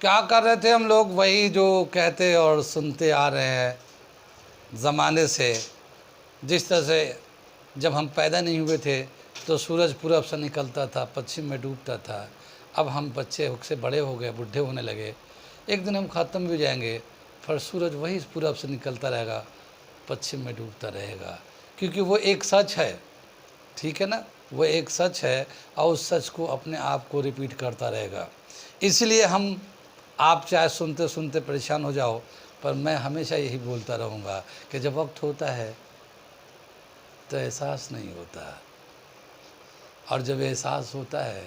क्या कर रहे थे हम लोग? वही जो कहते और सुनते आ रहे हैं ज़माने से। जिस तरह से जब हम पैदा नहीं हुए थे तो सूरज पूरब से निकलता था, पश्चिम में डूबता था। अब हम बच्चे से बड़े हो गए, बूढ़े होने लगे, एक दिन हम ख़त्म भी हो जाएंगे, पर सूरज वही पूरब से निकलता रहेगा, पश्चिम में डूबता रहेगा, क्योंकि वो एक सच है। ठीक है ना, वो एक सच है और उस सच को अपने आप को रिपीट करता रहेगा। इसलिए हम, आप चाहे सुनते सुनते परेशान हो जाओ, पर मैं हमेशा यही बोलता रहूँगा कि जब वक्त होता है तो एहसास नहीं होता, और जब एहसास होता है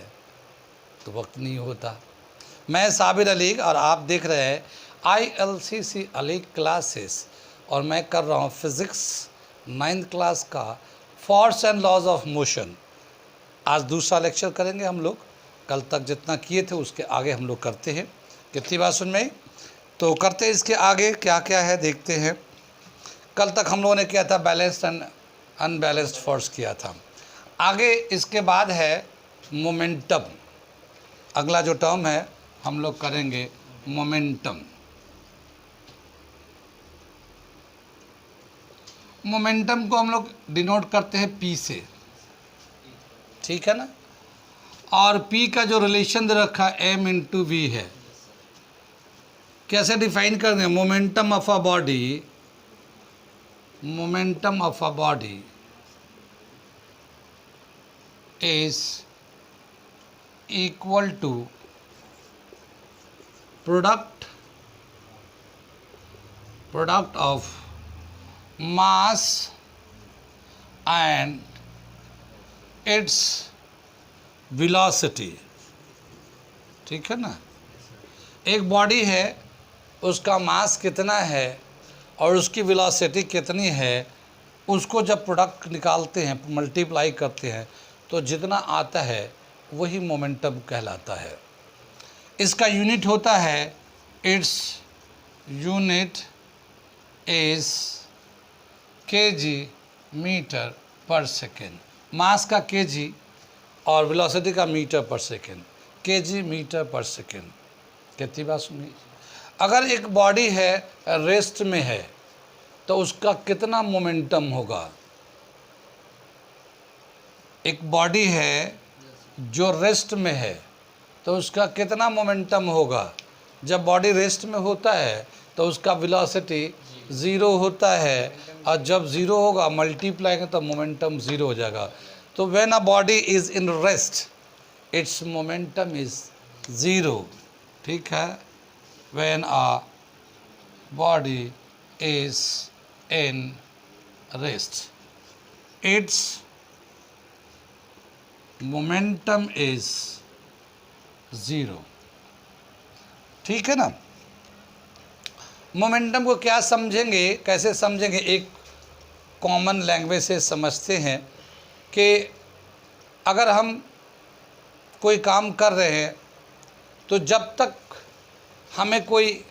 तो वक्त नहीं होता। मैं साबिर अली और आप देख रहे हैं ILCC अली क्लासेस, और मैं कर रहा हूँ फिज़िक्स 9th क्लास का force and laws of motion. आज दूसरा लेक्चर करेंगे हम लोग। कल तक जितना किए थे उसके आगे हम लोग करते हैं। कितनी बात सुन में तो करते हैं, इसके आगे क्या क्या है देखते हैं। कल तक हम लोगों ने किया था बैलेंस्ड एंड अनबैलेंस्ड फोर्स किया था। आगे इसके बाद है मोमेंटम। अगला जो टर्म है हम लोग करेंगे मोमेंटम। मोमेंटम को हम लोग डिनोट करते हैं P से, ठीक है ना। और P का जो रिलेशन दे रखा है M/V है। कैसे डिफाइन कर दें? Momentum of a body, momentum of a body is equal to product of mass and its velocity. ठीक है ना। एक बॉडी है, उसका मास कितना है और उसकी वेलोसिटी कितनी है, उसको जब प्रोडक्ट निकालते हैं, मल्टीप्लाई करते हैं, तो जितना आता है वही मोमेंटम कहलाता है। इसका यूनिट होता है, its unit is kg metre per second. Mass का kg और वेलोसिटी का metre per second, kg metre per second. कितनी बात सुनी? अगर एक बॉडी है रेस्ट में है तो उसका कितना मोमेंटम होगा? एक बॉडी है जो रेस्ट में है तो उसका कितना मोमेंटम होगा? जब बॉडी रेस्ट में होता है तो उसका वेलोसिटी 0 होता है, और जब 0 होगा मल्टीप्लाई करें तो मोमेंटम 0 हो जाएगा। तो when a body is in rest it's momentum is 0। ठीक है। When a body is in rest it's momentum is 0। ठीक है ना। मोमेंटम को क्या समझेंगे, कैसे समझेंगे? एक कॉमन लैंग्वेज से समझते हैं कि अगर हम कोई काम कर रहे हैं तो जब तक हमें कोई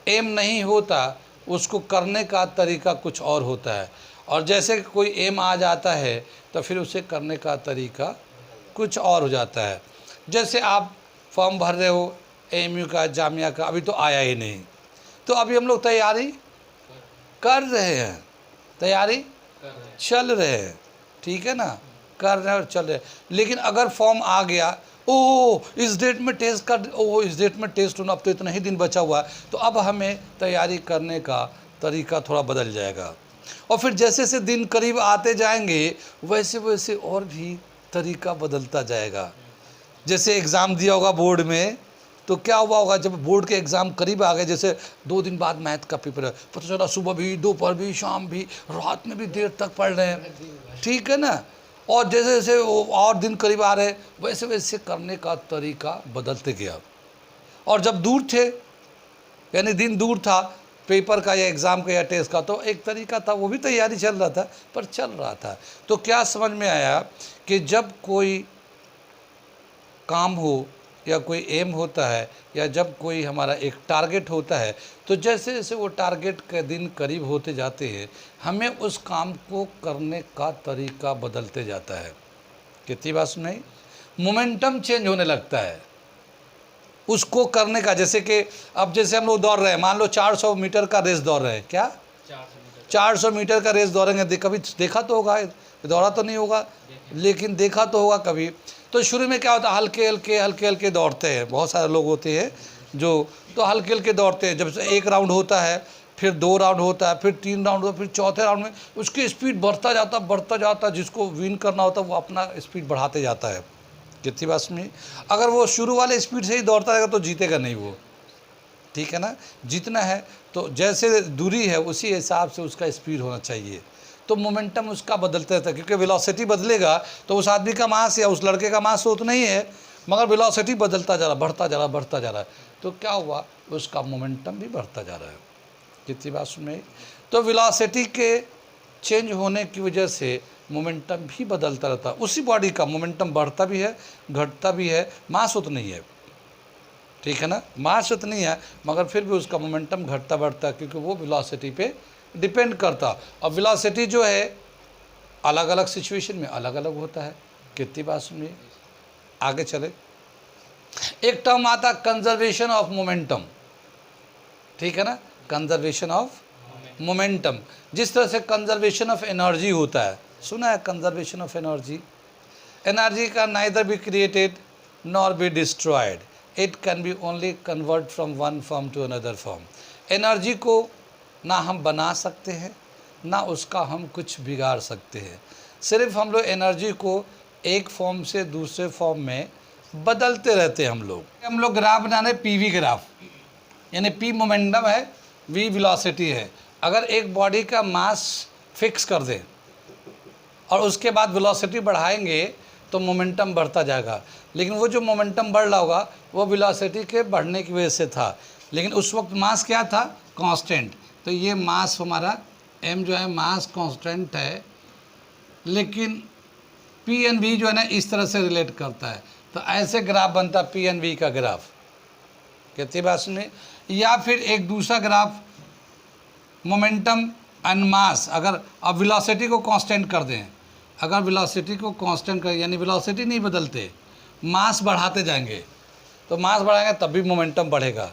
एम नहीं होता उसको करने का तरीका कुछ और होता है, और जैसे कोई एम आ जाता है तो फिर उसे करने का तरीका कुछ और हो जाता है। जैसे आप फॉर्म भर रहे हो AMU का, जामिया का, अभी तो आया ही नहीं, तो अभी हम लोग तैयारी कर रहे हैं, तैयारी चल रहे हैं। ठीक है ना, कर रहे हैं और चल रहे हैं। लेकिन अगर फॉर्म आ गया, ओ इस डेट में टेस्ट कर, ओ इस डेट में टेस्ट होना, अब तो इतना ही दिन बचा हुआ है, तो अब हमें तैयारी करने का तरीका थोड़ा बदल जाएगा। और फिर जैसे जैसे दिन करीब आते जाएंगे वैसे वैसे और भी तरीका बदलता जाएगा। जैसे एग्ज़ाम दिया होगा बोर्ड में, तो क्या हुआ होगा जब बोर्ड के एग्ज़ाम करीब आ गए, जैसे 2 दिन बाद मैथ का पेपर है, पता चला सुबह भी, दोपहर भी, शाम भी, रात में भी देर तक पढ़ रहे हैं। ठीक है ना। और जैसे जैसे और दिन करीब आ रहे वैसे वैसे करने का तरीका बदलते गया। और जब दूर थे, यानी दिन दूर था पेपर का या एग्ज़ाम का या टेस्ट का, तो एक तरीका था, वो भी तैयारी चल रहा था, पर चल रहा था। तो क्या समझ में आया कि जब कोई काम हो या कोई एम होता है या जब कोई हमारा एक टारगेट होता है, तो जैसे जैसे वो टारगेट के दिन करीब होते जाते हैं हमें उस काम को करने का तरीका बदलते जाता है। कितनी बात सुनाई? मोमेंटम चेंज होने लगता है। उसको करने का, जैसे कि अब जैसे हम लोग दौड़ रहे हैं, मान लो 400 मीटर का रेस दौड़ रहे हैं, क्या 400 मीटर का रेस दौड़ेंगे, कभी देखा तो होगा, दौड़ा तो नहीं होगा लेकिन देखा तो होगा कभी। तो शुरू में क्या होता है, हल्के हल्के हल्के हल्के दौड़ते हैं, बहुत सारे लोग होते हैं जो तो हल्के हल्के दौड़ते हैं। जब से एक राउंड होता है, फिर 2 राउंड होता है, फिर 3 राउंड होता है, फिर चौथे राउंड में उसकी स्पीड बढ़ता जाता, जिसको विन करना होता है वो अपना स्पीड बढ़ाते जाता है। कितनी बात सुनी। अगर वो शुरू वाले स्पीड से ही दौड़ता रहेगा तो जीतेगा नहीं वो, ठीक है ना। जीतना है तो जैसे दूरी है उसी हिसाब से उसका स्पीड होना चाहिए, तो मोमेंटम उसका बदलते रहता है, क्योंकि वेलोसिटी बदलेगा तो उस आदमी का मास या उस लड़के का मास तो उतना ही है, मगर वेलोसिटी बदलता जा रहा, बढ़ता जा रहा है, तो क्या हुआ, उसका मोमेंटम भी बढ़ता जा रहा है। कितनी बात सुन में। तो वेलोसिटी के चेंज होने की वजह से मोमेंटम भी बदलता रहता है। उसी बॉडी का मोमेंटम बढ़ता भी है, घटता भी है, मास उतना ही है, ठीक है ना, मास उतनी है, मगर फिर भी उसका मोमेंटम घटता बढ़ता है, क्योंकि वो वेलोसिटी पे डिपेंड करता। और वेलोसिटी जो है अलग अलग सिचुएशन में अलग अलग होता है। कितनी बात सुनिए, आगे चले। एक टर्म आता कंजर्वेशन ऑफ मोमेंटम, ठीक है ना, कंजर्वेशन ऑफ मोमेंटम। जिस तरह से कंजर्वेशन ऑफ एनर्जी होता है, सुना है कंजर्वेशन ऑफ एनर्जी। एनर्जी का neither be created nor be destroyed, it can be only convert from one form to another form. Energy को ना हम बना सकते हैं, ना उसका हम कुछ बिगाड़ सकते हैं, सिर्फ हम लोग एनर्जी को एक फॉर्म से दूसरे फॉर्म में बदलते रहते हैं। हम लोग ग्राफ बना रहे, पीवी ग्राफ, यानी पी मोमेंटम है, वी वेलोसिटी है। अगर एक बॉडी का मास फिक्स कर दें और उसके बाद वेलोसिटी बढ़ाएंगे तो मोमेंटम बढ़ता जाएगा, लेकिन वो जो मोमेंटम बढ़ रहा होगा वो वेलोसिटी के बढ़ने की वजह से था, लेकिन उस वक्त मास क्या था, कांस्टेंट। तो ये मास हमारा m जो है मास कांस्टेंट है, लेकिन पी एन वी जो है ना इस तरह से रिलेट करता है, तो ऐसे ग्राफ बनता है पी एन वी का ग्राफ। कितनी बात सुनिए। या फिर एक दूसरा ग्राफ मोमेंटम एंड मास, अगर अब वेलोसिटी को कांस्टेंट कर दें, अगर वेलोसिटी को कांस्टेंट कर, यानी वेलोसिटी नहीं बदलते, मास बढ़ाते जाएंगे, तो मास बढ़ाएंगे तब भी मोमेंटम बढ़ेगा।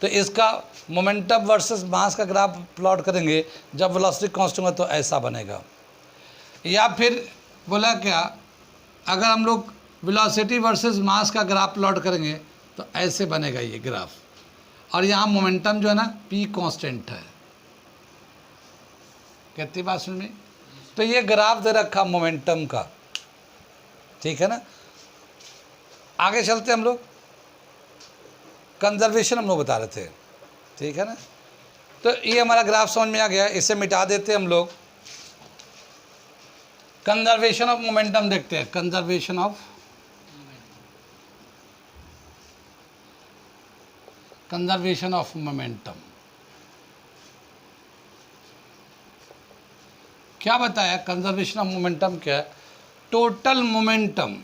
तो इसका मोमेंटम वर्सेस मास का ग्राफ प्लॉट करेंगे, जब वेलोसिटी कांस्टेंट होगा तो ऐसा बनेगा। या फिर बोला क्या, अगर हम लोग वेलोसिटी वर्सेस मास का ग्राफ प्लॉट करेंगे तो ऐसे बनेगा ये ग्राफ, और यहाँ मोमेंटम जो है ना p कांस्टेंट है। कितनी बात सुन में। तो ये ग्राफ दे रखा मोमेंटम का, ठीक है ना। आगे चलते हम लोग, कंजर्वेशन हम लोग बता रहे थे, ठीक है ना। तो ये हमारा ग्राफ समझ में आ गया, इसे मिटा देते हम लोग। कंजर्वेशन ऑफ मोमेंटम देखते हैं, कंजर्वेशन ऑफ मोमेंटम क्या बताया। कंजर्वेशन ऑफ मोमेंटम क्या है, total momentum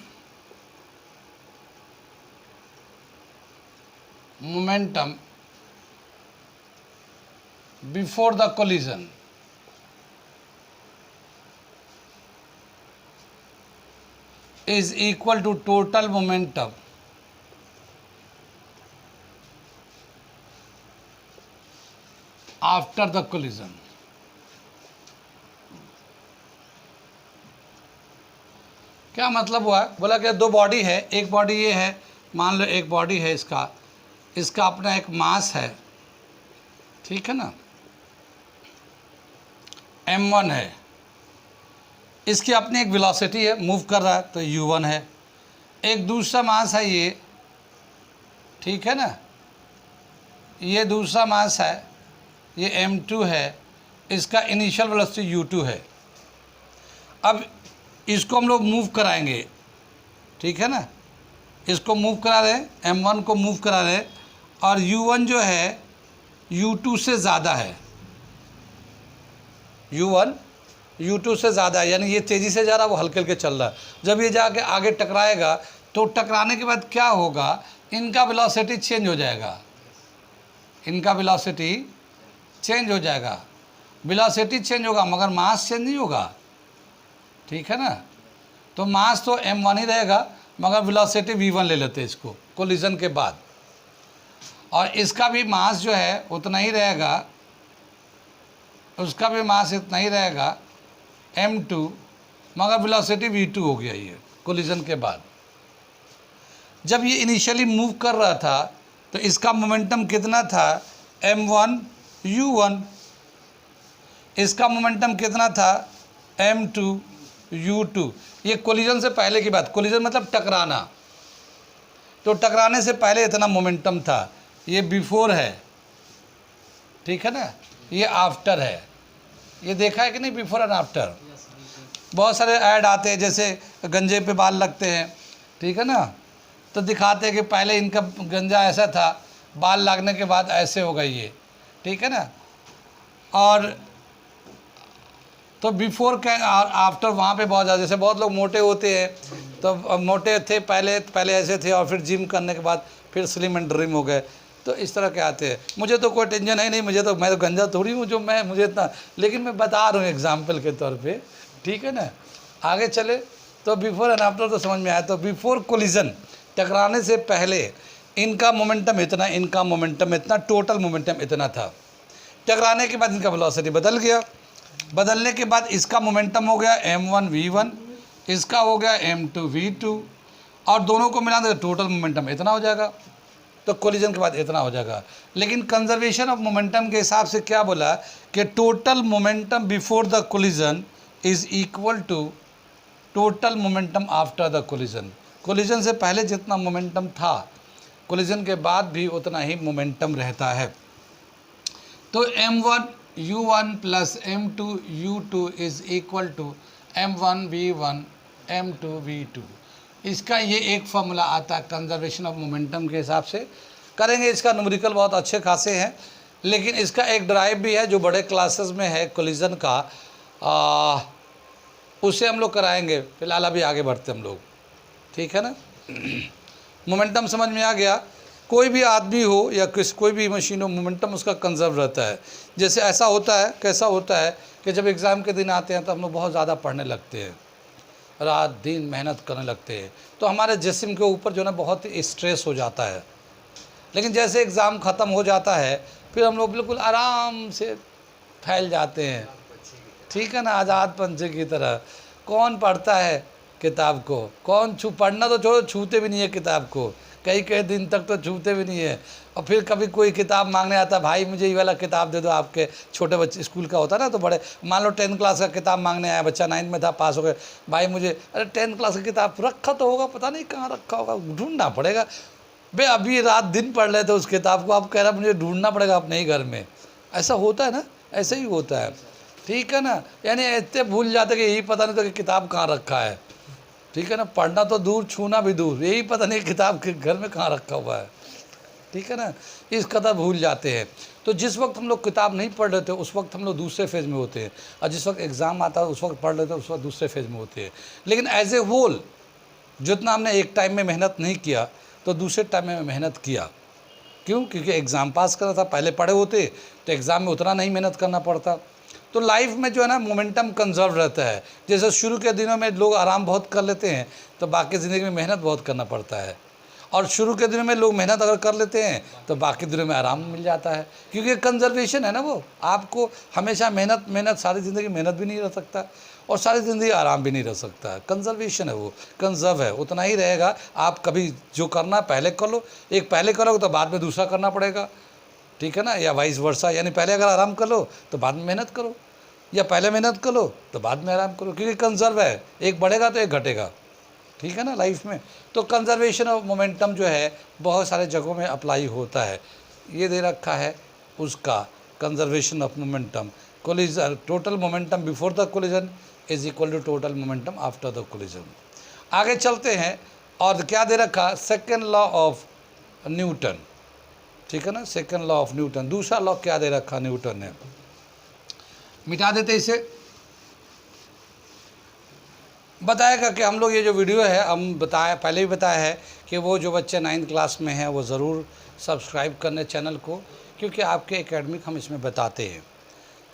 before the collision is equal to total momentum after the collision। क्या मतलब हुआ, बोला कि दो बॉडी है, एक बॉडी ये है, मान लो एक बॉडी है, इसका अपना एक मास है, ठीक है ना, m1 है, इसकी अपनी एक वेलोसिटी है, मूव कर रहा है तो u1 है। एक दूसरा मास है ये, ठीक है ना, ये दूसरा मास है, ये m2 है, इसका इनिशियल वेलोसिटी u2 है। अब इसको हम लोग मूव कराएंगे, ठीक है ना, इसको मूव करा रहे हैं, m1 को मूव करा रहे हैं, और u1 जो है u2 से ज़्यादा है, u1 u2 से ज़्यादा है, यानी ये तेज़ी से जा रहा है, वो हल्के हल्के चल रहा है। जब ये जाके आगे टकराएगा तो टकराने के बाद क्या होगा, इनका वेलोसिटी चेंज हो जाएगा, इनका वेलोसिटी चेंज हो जाएगा। वेलोसिटी चेंज होगा मगर मास चेंज नहीं होगा, ठीक है ना। तो मास तो m1 ही रहेगा, मगर वेलोसिटी v1 ले लेते हैं इसको कोलिजन के बाद, और इसका भी मास जो है उतना ही रहेगा, उसका भी मास इतना ही रहेगा m2, मगर वेलोसिटी v2 हो गया ये कोलिजन के बाद। जब ये इनिशियली मूव कर रहा था तो इसका मोमेंटम कितना था m1 u1, इसका मोमेंटम कितना था m2 u2। ये कोलिजन से पहले की बात, कोलिजन मतलब टकराना, तो टकराने से पहले इतना मोमेंटम था। ये बिफोर है, ठीक है ना, ये आफ्टर है। ये देखा है कि नहीं, बिफोर एंड आफ्टर। बहुत सारे ऐड आते हैं, जैसे गंजे पे बाल लगते हैं, ठीक है ना, तो दिखाते हैं कि पहले इनका गंजा ऐसा था, बाल लगने के बाद ऐसे हो गई ये, ठीक है ना। और तो बिफोर क्या आफ्टर वहाँ पे बहुत ज़्यादा, जैसे बहुत लोग मोटे होते हैं, तो मोटे थे पहले ऐसे थे, और फिर जिम करने के बाद फिर स्लिम एंड ड्रीम हो गए, तो इस तरह के आते हैं। मुझे तो कोई टेंशन है नहीं, मैं तो गंजा थोड़ी हूँ जो मुझे इतना, लेकिन मैं बता रहा हूँ एग्जाम्पल के तौर पे, ठीक है ना। आगे चले तो बिफोर एंड आफ्टर तो समझ में आया। तो बिफोर कोलिजन, टकराने से पहले इनका मोमेंटम इतना, इनका मोमेंटम इतना, टोटल मोमेंटम इतना था। टकराने के बाद इनका वेलोसिटी बदल गया, बदलने के बाद इसका मोमेंटम हो गया m1 v1, इसका हो गया m2 v2, और दोनों को मिला तो टोटल मोमेंटम इतना हो जाएगा। तो कोलिजन के बाद इतना हो जाएगा। लेकिन कंजर्वेशन ऑफ मोमेंटम के हिसाब से क्या बोला कि total momentum before the collision is equal to total momentum after the collision. Collision से पहले जितना मोमेंटम था, कोलिजन के बाद भी उतना ही मोमेंटम रहता है। तो m1 u1 plus m2 u2 is equal to m1 v1 m2 v2। इसका ये एक फॉर्मूला आता है कंजर्वेशन ऑफ मोमेंटम के हिसाब से। करेंगे, इसका न्यूमेरिकल बहुत अच्छे खासे हैं, लेकिन इसका एक ड्राइव भी है जो बड़े क्लासेस में है कोलिजन का, उसे हम लोग कराएंगे। फिलहाल अभी आगे बढ़ते हम लोग, ठीक है ना। मोमेंटम समझ में आ गया। कोई भी आदमी हो या कोई भी मशीन हो, मोमेंटम उसका कंजर्व रहता है। जैसे ऐसा होता है, कैसा होता है कि जब एग्ज़ाम के दिन आते हैं तो हम लोग बहुत ज़्यादा पढ़ने लगते हैं, रात दिन मेहनत करने लगते हैं, तो हमारे जिस्म के ऊपर जो है ना बहुत स्ट्रेस हो जाता है। लेकिन जैसे एग्ज़ाम ख़त्म हो जाता है फिर हम लोग बिल्कुल आराम से फैल जाते हैं, ठीक है ना, आज़ाद पंछी की तरह। कौन पढ़ता है किताब को, कौन पढ़ना तो छोड़ो, छूते भी नहीं है किताब को, कई कई दिन तक तो छूते भी नहीं है। और फिर कभी कोई किताब मांगने आता है, भाई मुझे ये वाला किताब दे दो, आपके छोटे बच्चे स्कूल का होता है ना, तो बड़े मान लो 10th क्लास का किताब मांगने आया, बच्चा 9th में था, पास हो गए, भाई मुझे, अरे 10th क्लास का किताब रखा तो होगा, पता नहीं कहाँ रखा होगा, ढूंढना पड़ेगा। बे अभी रात दिन पढ़ रहे थे उस किताब को, आप कह रहे मुझे ढूंढना पड़ेगा अपने ही घर में। ऐसा होता है ना, ऐसे ही होता है, ठीक है ना। यानी इतने भूल जाते कि यही पता नहीं था कि किताब कहाँ रखा है, ठीक है ना। पढ़ना तो दूर, छूना भी दूर, यही पता नहीं किताब के घर में कहाँ रखा हुआ है, ठीक है ना। इस कदर भूल जाते हैं। तो जिस वक्त हम लोग किताब नहीं पढ़ रहे थे उस वक्त हम लोग दूसरे फेज़ में होते हैं, और जिस वक्त एग्ज़ाम आता है उस वक्त पढ़ लेते हैं, उस वक्त दूसरे फेज़ में होते हैं। लेकिन एज ए होल जितना हमने एक टाइम में मेहनत नहीं किया तो दूसरे टाइम में मेहनत किया। क्यों? क्योंकि एग्ज़ाम पास करना था, पहले पढ़े होते तो एग्ज़ाम में उतना नहीं मेहनत करना पड़ता। तो लाइफ में जो है ना मोमेंटम कंजर्व रहता है। जैसे शुरू के दिनों में लोग आराम बहुत कर लेते हैं तो बाकी ज़िंदगी में मेहनत बहुत करना पड़ता है, और शुरू के दिनों में लोग मेहनत अगर कर लेते हैं तो बाकी दिनों में आराम मिल जाता है, क्योंकि कंजर्वेशन है ना वो। आपको हमेशा मेहनत सारी ज़िंदगी मेहनत भी नहीं रह सकता और सारी ज़िंदगी आराम भी नहीं रह सकता। कंजर्वेशन है वो, कंजर्व है, उतना ही रहेगा। आप कभी जो करना पहले कर लो, एक पहले करोगे तो बाद में दूसरा करना पड़ेगा, ठीक है ना, या वाइस वर्सा। यानी पहले अगर आराम कर लो तो बाद में मेहनत करो, या पहले मेहनत करो तो बाद में आराम करो, क्योंकि कंजर्व है, एक बढ़ेगा तो एक घटेगा, ठीक है ना लाइफ में। तो कंजर्वेशन ऑफ मोमेंटम जो है बहुत सारे जगहों में अप्लाई होता है। ये दे रखा है उसका conservation of momentum, collision, total momentum before the collision is equal to total momentum after the collision. आगे चलते हैं, और क्या दे रखा, सेकेंड लॉ ऑफ न्यूटन, ठीक है ना, सेकेंड लॉ ऑफ न्यूटन। दूसरा लॉ क्या दे रखा न्यूटन ने, मिटा देते इसे। बताएगा कि हम लोग ये जो वीडियो है हम बताया, पहले भी बताया है कि वो जो बच्चे 9th क्लास में हैं वो ज़रूर सब्सक्राइब करने चैनल को, क्योंकि आपके एकेडमिक हम इसमें बताते हैं।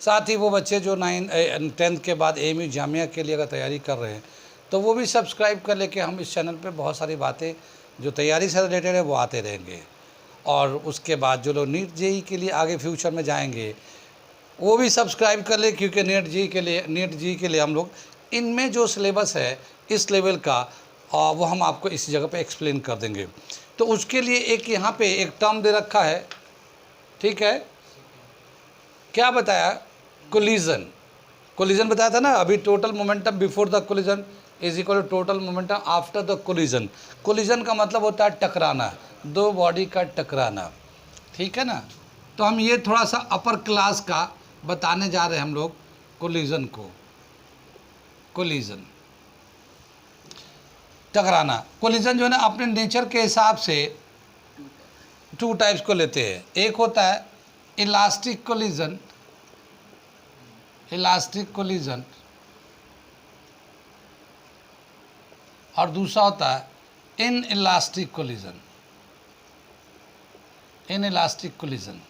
साथ ही वो बच्चे जो 10th के बाद AMU जामिया के लिए अगर तैयारी कर रहे हैं तो वो भी सब्सक्राइब कर ले, कि हम इस चैनल पे बहुत सारी बातें जो तैयारी से रिलेटेड है वो आते रहेंगे। और उसके बाद जो लोग नीट जेई के लिए आगे फ्यूचर में जाएंगे वो भी सब्सक्राइब कर ले, क्योंकि नीट जी के लिए हम लोग इनमें जो सिलेबस है इस लेवल का वो हम आपको इस जगह पे एक्सप्लेन कर देंगे। तो उसके लिए एक यहाँ पे एक टर्म दे रखा है, ठीक है, क्या बताया, कोलिजन। कोलिजन बताया था ना अभी, total momentum before the collision is equal to total momentum after the collision. Collision का मतलब होता है टकराना, दो बॉडी का टकराना, ठीक है ना। तो हम ये थोड़ा सा अपर क्लास का बताने जा रहे हैं हम लोग कोलिजन को। कोलिजन टकराना, कोलिजन जो है ना अपने नेचर के हिसाब से टू टाइप्स को लेते हैं। एक होता है इलास्टिक कोलिजन, इलास्टिक कोलिजन, और दूसरा होता है inelastic collision, inelastic collision,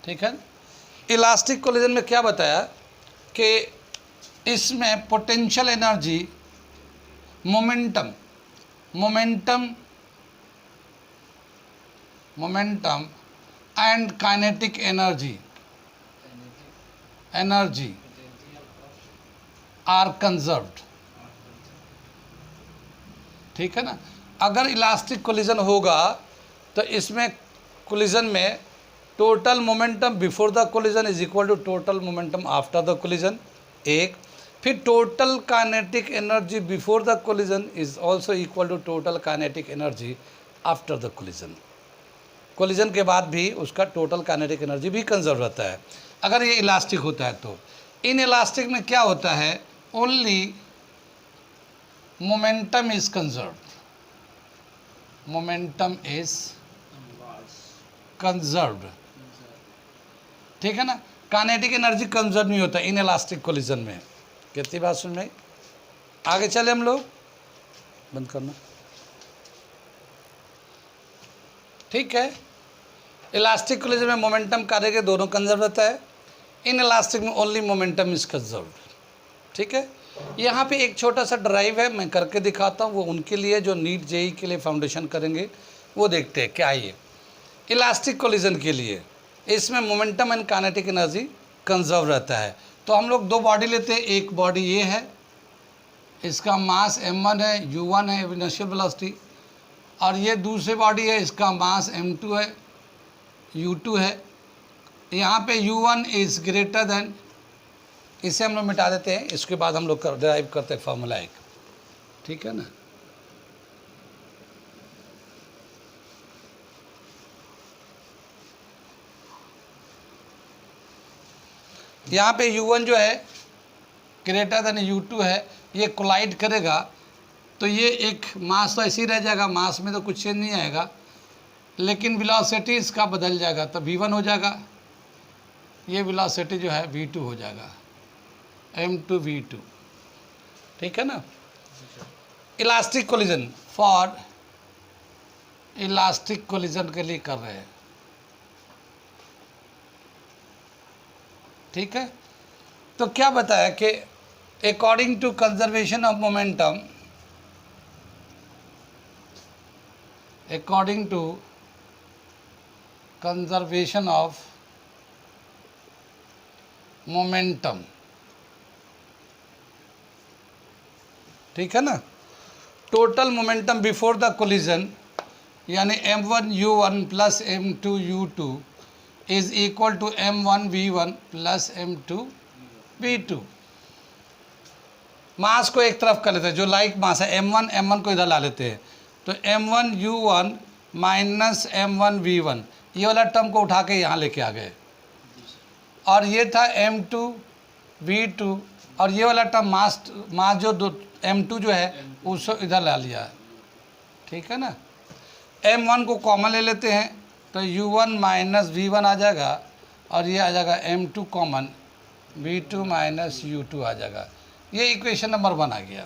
ठीक है। इलास्टिक कोलिजन में क्या बताया कि इसमें potential energy, momentum and kinetic energy are conserved, ठीक है ना। अगर इलास्टिक कोलिजन होगा तो इसमें कोलिजन में total momentum before the collision is equal to total momentum after the collision, एक। फिर total kinetic energy before the collision is also equal to total kinetic energy after the collision. Collision के बाद भी उसका total kinetic energy भी conserve रहता है अगर ये इलास्टिक होता है। तो इन इलास्टिक में क्या होता है, only momentum is conserve, momentum is conserved, ठीक है ना। काइनेटिक एनर्जी कंजर्व नहीं होता इन इलास्टिक कोलिजन में। कितनी बात सुन में, आगे चले हम लोग, बंद करना, ठीक है। इलास्टिक कोलिजन में मोमेंटम कार्य के दोनों कंजर्व रहता है, इन इलास्टिक में ओनली मोमेंटम इज कंजर्व्ड, ठीक है। यहाँ पे एक छोटा सा ड्राइव है, मैं करके दिखाता हूँ, वो उनके लिए जो नीट जेई के लिए फाउंडेशन करेंगे वो देखते हैं क्या ये इलास्टिक कोलिजन के लिए। इसमें momentum and kinetic energy conserve रहता है। तो हम लोग दो बॉडी लेते हैं, एक बॉडी ये है, इसका मास m1 है, u1 है इनिशियल वेलोसिटी, और ये दूसरी बॉडी है, इसका मास m2 है, u2 है। यहाँ पे u1 इज़ ग्रेटर देन, इसे हम लोग मिटा देते हैं, इसके बाद हम लोग ड्राइव करते हैं फार्मूला एक, ठीक है ना। यहाँ पे u1 जो है ग्रेटर देन u2 है, ये कोलाइड करेगा तो ये एक मास तो ऐसे ही रह जाएगा, मास में तो कुछ चेंज नहीं आएगा, लेकिन वेलोसिटी इसका बदल जाएगा, तो v1 हो जाएगा, ये वेलोसिटी जो है v2 हो जाएगा, m2 v2, ठीक है ना। Elastic collision, for elastic collision के लिए कर रहे हैं, ठीक है। तो क्या बताया कि according to conservation of momentum, according to conservation of momentum, ठीक है ना, total momentum before the collision यानी m1 u1 plus m2 u2 is equal to m1 v1 plus m2 v2। Mass को एक तरफ कर लेते हैं, जो लाइक मास है m1 को इधर ला लेते हैं, तो m1 u1 minus m1 v1, ये वाला टर्म को उठा के यहाँ लेके आ गए, और ये था m2 v2, और ये वाला टर्म मास जो m2 जो है उसको इधर ला लिया, ठीक है ना। m1 को कॉमन ले लेते हैं तो u1 माइनस v1 आ जाएगा, और ये आ जाएगा m2 common, v2 minus u2 आ जाएगा। ये इक्वेशन नंबर 1 आ गया।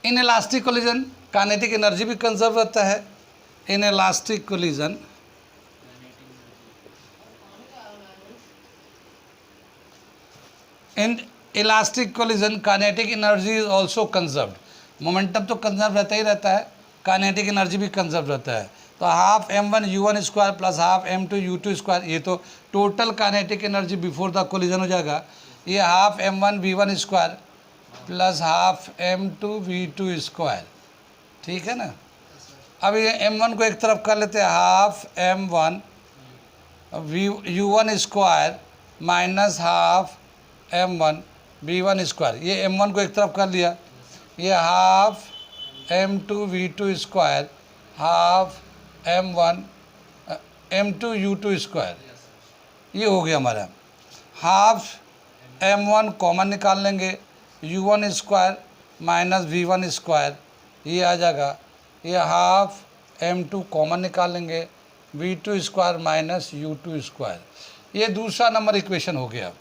In elastic collision kinetic energy भी कंजर्व रहता है। Inelastic collision in elastic collision kinetic energy is also conserved, momentum तो कंजर्व रहता ही रहता है, काइनेटिक एनर्जी भी कंजर्व रहता है। तो half m1 u1 square plus half m2 u2 square, ये तो total kinetic energy before the collision हो जाएगा। ये half m1 v1 square plus half m2 v2 square, ठीक है ना। अब ये m1 को एक तरफ कर लेते हैं, half m1 u1 square minus half m1 v1 square, ये m1 को एक तरफ कर लिया। ये half m2 v2 square half m2 u2 square, ये हो गया हमारा। हाफ m1 कॉमन निकाल लेंगे, u1 square minus v1 square, ये आ जाएगा। ये हाफ m2 कॉमन निकाल लेंगे, v2 square minus u2 square, ये दूसरा नंबर इक्वेशन हो गया,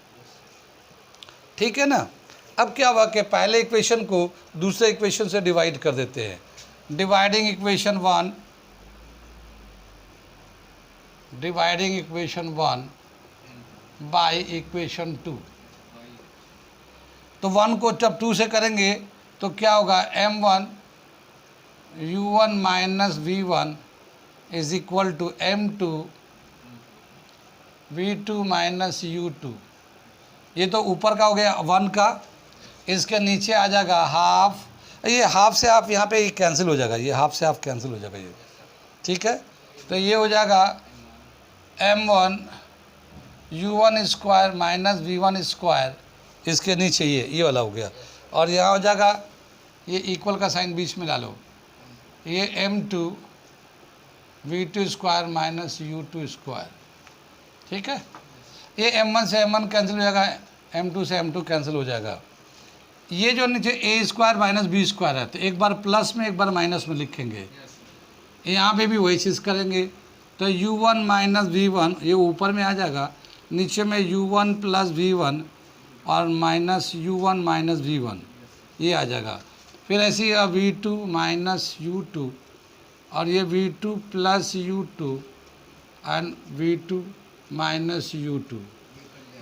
ठीक है ना। अब क्या हुआ कि पहले इक्वेशन को दूसरे इक्वेशन से डिवाइड कर देते हैं। डिवाइडिंग इक्वेशन 1 बाय इक्वेशन 2, तो 1 को जब 2 से करेंगे तो क्या होगा, m1 u1 minus v1 is equal to m2 v2 minus u2। ये तो ऊपर का हो गया 1 का, इसके नीचे आ जाएगा हाफ, ये हाफ से हाफ यहाँ पे कैंसिल हो जाएगा, ये हाफ से हाफ कैंसिल हो जाएगा ये, ठीक है। तो ये हो जाएगा m1 u1 square minus v1 square, इसके नीचे ये वाला हो गया, और यहाँ हो जाएगा ये इक्वल का साइन बीच में डालो, ये m2 v2 square minus u2 square, ठीक है। ये m1 से m1 कैंसिल हो जाएगा, m2 से m2 कैंसिल हो जाएगा। ये जो नीचे a square minus b square है, तो एक बार प्लस में एक बार माइनस में लिखेंगे, यहाँ पे भी वही चीज़ करेंगे। तो u1 माइनस v1 ये ऊपर में आ जाएगा, नीचे में u1 प्लस v1 और माइनस u1 माइनस v1, ये आ जाएगा। फिर ऐसे ही v2 माइनस u2 और ये v2 plus u2 and v2 minus u2,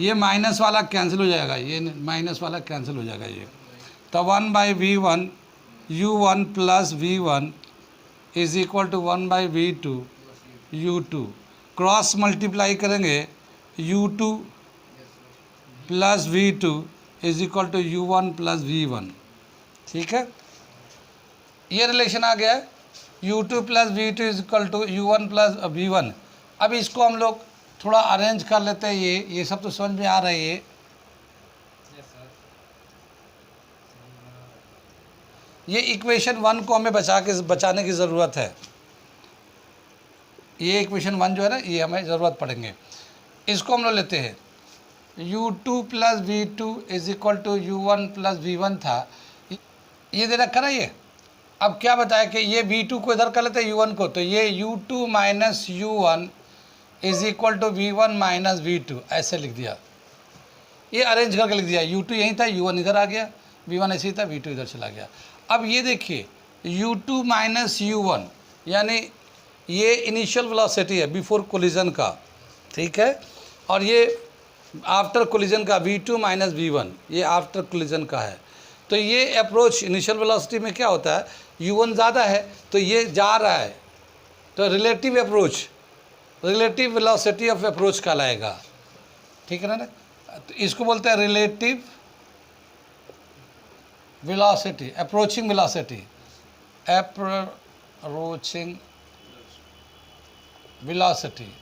ये माइनस वाला कैंसिल हो जाएगा, ये माइनस वाला कैंसिल हो जाएगा ये। तो 1 by v1 u1 plus v1 is equal to 1 by v2 u2, cross multiply करेंगे u2 plus v2 is equal to u1 plus v1, ठीक है। ये रिलेशन आ गया है, u2 plus v2 is equal to u1 plus v1। अब इसको हम लोग थोड़ा अरेंज कर लेते हैं, ये सब तो समझ में आ रहा है। ये इक्वेशन 1 को हमें बचाने की ज़रूरत है। ये इक्वेशन 1 जो है ना, ये हमें ज़रूरत पड़ेंगे। इसको हम लोग लेते हैं, u2 plus v2 is equal to u1 plus v1 था, ये दे रखा ना ये। अब क्या बताया कि ये v2 को इधर कर लेते हैं u1 को, तो ये u2 minus u1 is equal to v1 minus v2, ऐसे लिख दिया। ये अरेंज करके लिख दिया, u2 यहीं था, u1 इधर आ गया, v1 ऐसे ही था, v2 इधर चला गया। अब ये देखिए u2 माइनस u1 यानी ये इनिशियल वेलोसिटी है बिफोर कोलिजन का, ठीक है। और ये आफ्टर कोलिजन का v2 माइनस v1, ये आफ्टर कोलिजन का है। तो ये अप्रोच इनिशियल वेलोसिटी में क्या होता है, u1 ज़्यादा है तो ये जा रहा है, तो relative approach, relative velocity of approach कहलाएगा, ठीक है ना। तो इसको बोलते हैं relative velocity, approaching velocity, approaching velocity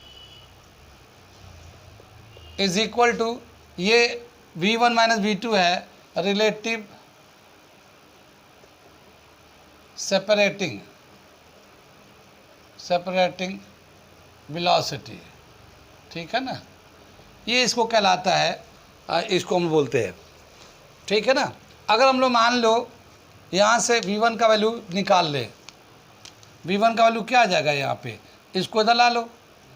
is equal to, ये v1 माइनस v2 है, रिलेटिव सेपरेटिंग वेलोसिटी, ठीक है ना। ये इसको कहलाता है, इसको हम बोलते हैं, ठीक है ना। अगर हम लोग मान लो यहाँ से v1 का वैल्यू निकाल ले, v1 का वैल्यू क्या आ जाएगा यहाँ पे, इसको इधर ला लो,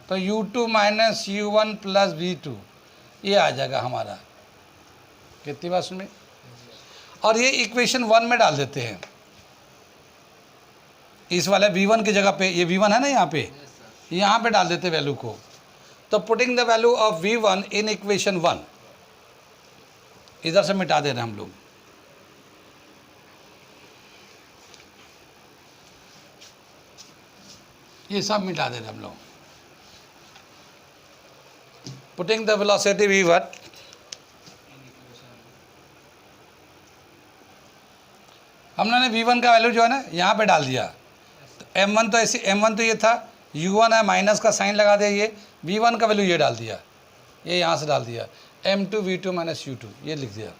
तो u2 minus u1 plus v2 ये आ जाएगा हमारा, कितनी बात सुन में। और ये इक्वेशन 1 में डाल देते हैं, इस वाले v1 की जगह पे, ये v1 है ना यहाँ पे डाल देते वैल्यू को। तो putting the value of v1 in equation 1, इधर से मिटा दे रहे हैं हम लोग। ये सब मिटा दे रहे हम लोग। पुटिंग द वेलोसिटी v1, हमने v1 का वैल्यू जो है ना यहाँ पे डाल दिया। तो m1 तो ऐसे, m1 तो ये था, u1 है, माइनस का साइन लगा दिया, ये v1 का वैल्यू ये डाल दिया, ये यहाँ से डाल दिया m2 v2 माइनस u2, ये लिख दिया।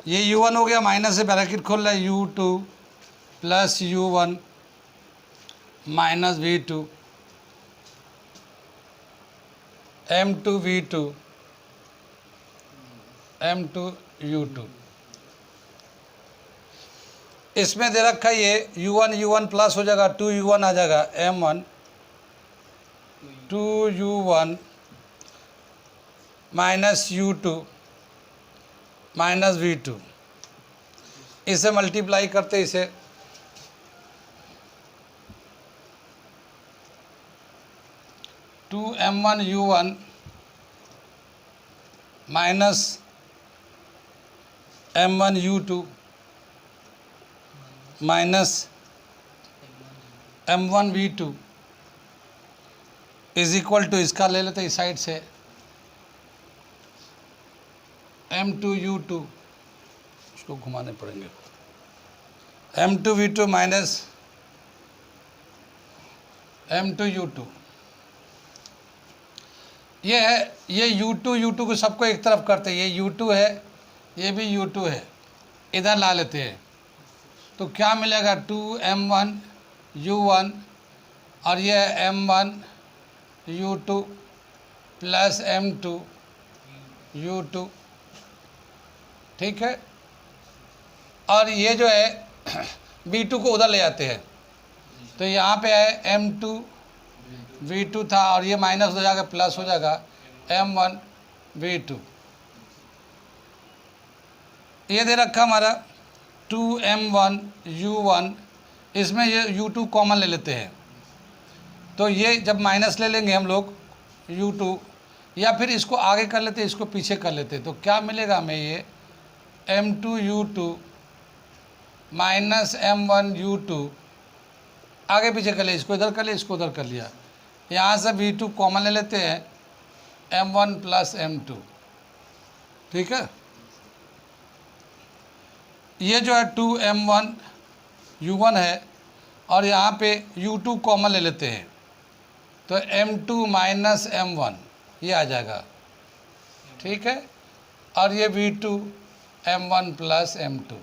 ये u1 हो गया, माइनस से ब्रैकेट खोल रहा है, u2 plus u1 minus v2 m2 v2 m2 u2। इसमें दे रखा है ये u1 प्लस हो जाएगा 2u1 आ जाएगा m1 2u1 minus u2 minus v2, इसे मल्टीप्लाई करते इसे, two m1 u1 minus m1 u2 minus m1 v2 is equal to, इसका ले लेते इस साइड से, m2 u2, इसको घुमाने पड़ेंगे, m2 v2 minus m2 u2। ये है, ये u2 को सबको एक तरफ करते हैं, ये u2 है, ये भी u2 है, इधर ला लेते हैं, तो क्या मिलेगा 2m1 u1 और ये m1 u2 plus m2 u2, ठीक है। और ये जो है v2 को उधर ले जाते हैं, तो यहाँ पे है m2 v2 था और ये माइनस हो जाएगा, प्लस हो जाएगा m1 v2। ये दे रखा हमारा 2m1 u1, इसमें ये u2 कॉमन ले लेते हैं, तो ये जब माइनस ले लेंगे हम लोग u2, या फिर इसको आगे कर लेते, इसको पीछे कर लेते, तो क्या मिलेगा हमें, ये m2 u2 minus m1 u2, आगे पीछे कर लिया, इसको इधर कर लिया, इसको उधर कर लिया, यहाँ से v2 कॉमन ले लेते हैं, m1 प्लस m2, ठीक है। ये जो है 2m1 u1 है और यहाँ पे u2 कॉमन ले लेते हैं, तो m2 माइनस m1 ये आ जाएगा, ठीक है। और ये v2 m1 प्लस m2,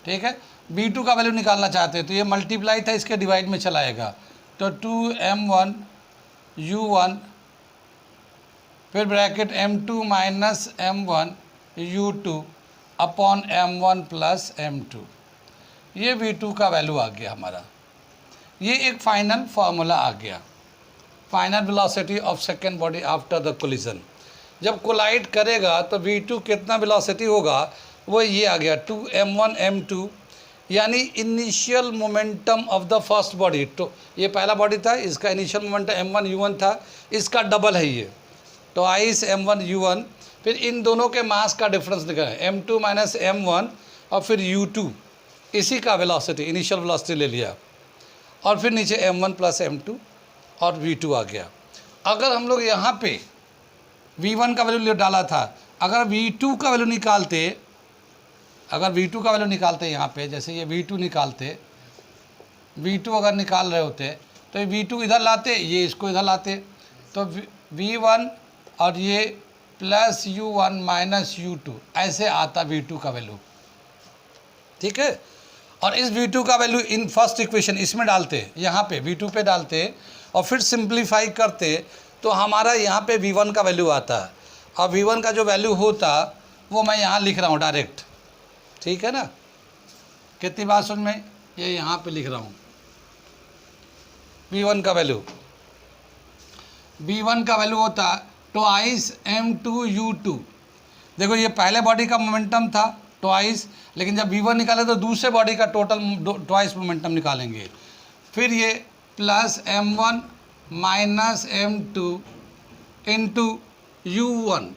ठीक है। v2 का वैल्यू निकालना चाहते हैं तो ये मल्टीप्लाई था, इसके डिवाइड में चलाएगा, तो 2m1 u1 फिर bracket m2 minus m1 u2 upon m1 plus m2, ये v2 का वैल्यू आ गया हमारा। ये एक फाइनल फार्मूला आ गया, final velocity of second body after the collision. जब कोलाइड करेगा तो v2 कितना वेलोसिटी होगा, वो ये आ गया 2m1 m2, यानी initial momentum of the first body. तो ये पहला बॉडी था, इसका इनिशियल मोमेंटम m1 u1 था, इसका डबल है ये, तो आइस m1 u1, फिर इन दोनों के मास का डिफरेंस निकालें, m2 माइनस m1 और फिर u2, इसी का वेलोसिटी, इनिशियल वेलोसिटी ले लिया, और फिर नीचे m1 प्लस m2 और v2 आ गया। अगर हम लोग यहाँ पे v1 का वैल्यू डाला था, अगर v2 का वैल्यू निकालते, अगर v2 का वैल्यू निकालते यहाँ पे, जैसे ये v2 निकालते, v2 अगर निकाल रहे होते तो ये v2 इधर लाते, ये इसको इधर लाते, तो v1 और ये प्लस u1 माइनस u2 ऐसे आता v2 का वैल्यू, ठीक है। और इस v2 का वैल्यू इन फर्स्ट इक्वेशन इसमें डालते, यहाँ पे v2 पे डालते और फिर सिंप्लीफाई करते, तो हमारा यहाँ पे v1 का वैल्यू आता है, और v1 का जो वैल्यू होता वो मैं यहाँ लिख रहा हूँ डायरेक्ट, ठीक है ना। कितनी बात समझ में, ये यहाँ पे लिख रहा हूँ v1 का वैल्यू, v1 का वैल्यू होता ट्वाइस m2 u2। देखो ये पहले बॉडी का मोमेंटम था ट्वाइस, लेकिन जब v1 निकाले तो दूसरे बॉडी का टोटल ट्वाइस मोमेंटम निकालेंगे, फिर ये plus m1 minus m2 into u1,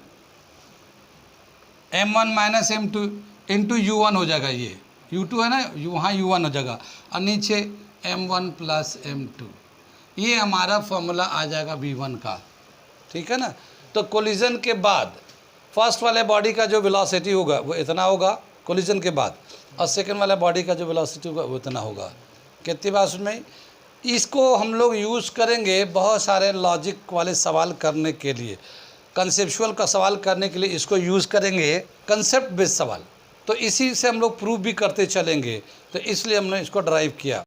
m1 minus m2 into u1 हो जाएगा, ये u2 है ना, वहाँ u1 हो जाएगा, और नीचे m1 प्लस m2, ये हमारा फॉर्मूला आ जाएगा v1 का, ठीक है ना। तो कोलिजन के बाद फर्स्ट वाले बॉडी का जो वेलोसिटी होगा वो इतना होगा कोलिजन के बाद, और सेकंड वाला बॉडी का जो वेलोसिटी होगा वो इतना होगा। कितनी बात उसमें, इसको हम लोग यूज़ करेंगे बहुत सारे लॉजिक वाले सवाल करने के लिए, कंसेप्चुअल का सवाल करने के लिए इसको यूज़ करेंगे, कंसेप्ट बेस्ड सवाल। तो इसी से हम लोग प्रूव भी करते चलेंगे, तो इसलिए हमने इसको ड्राइव किया।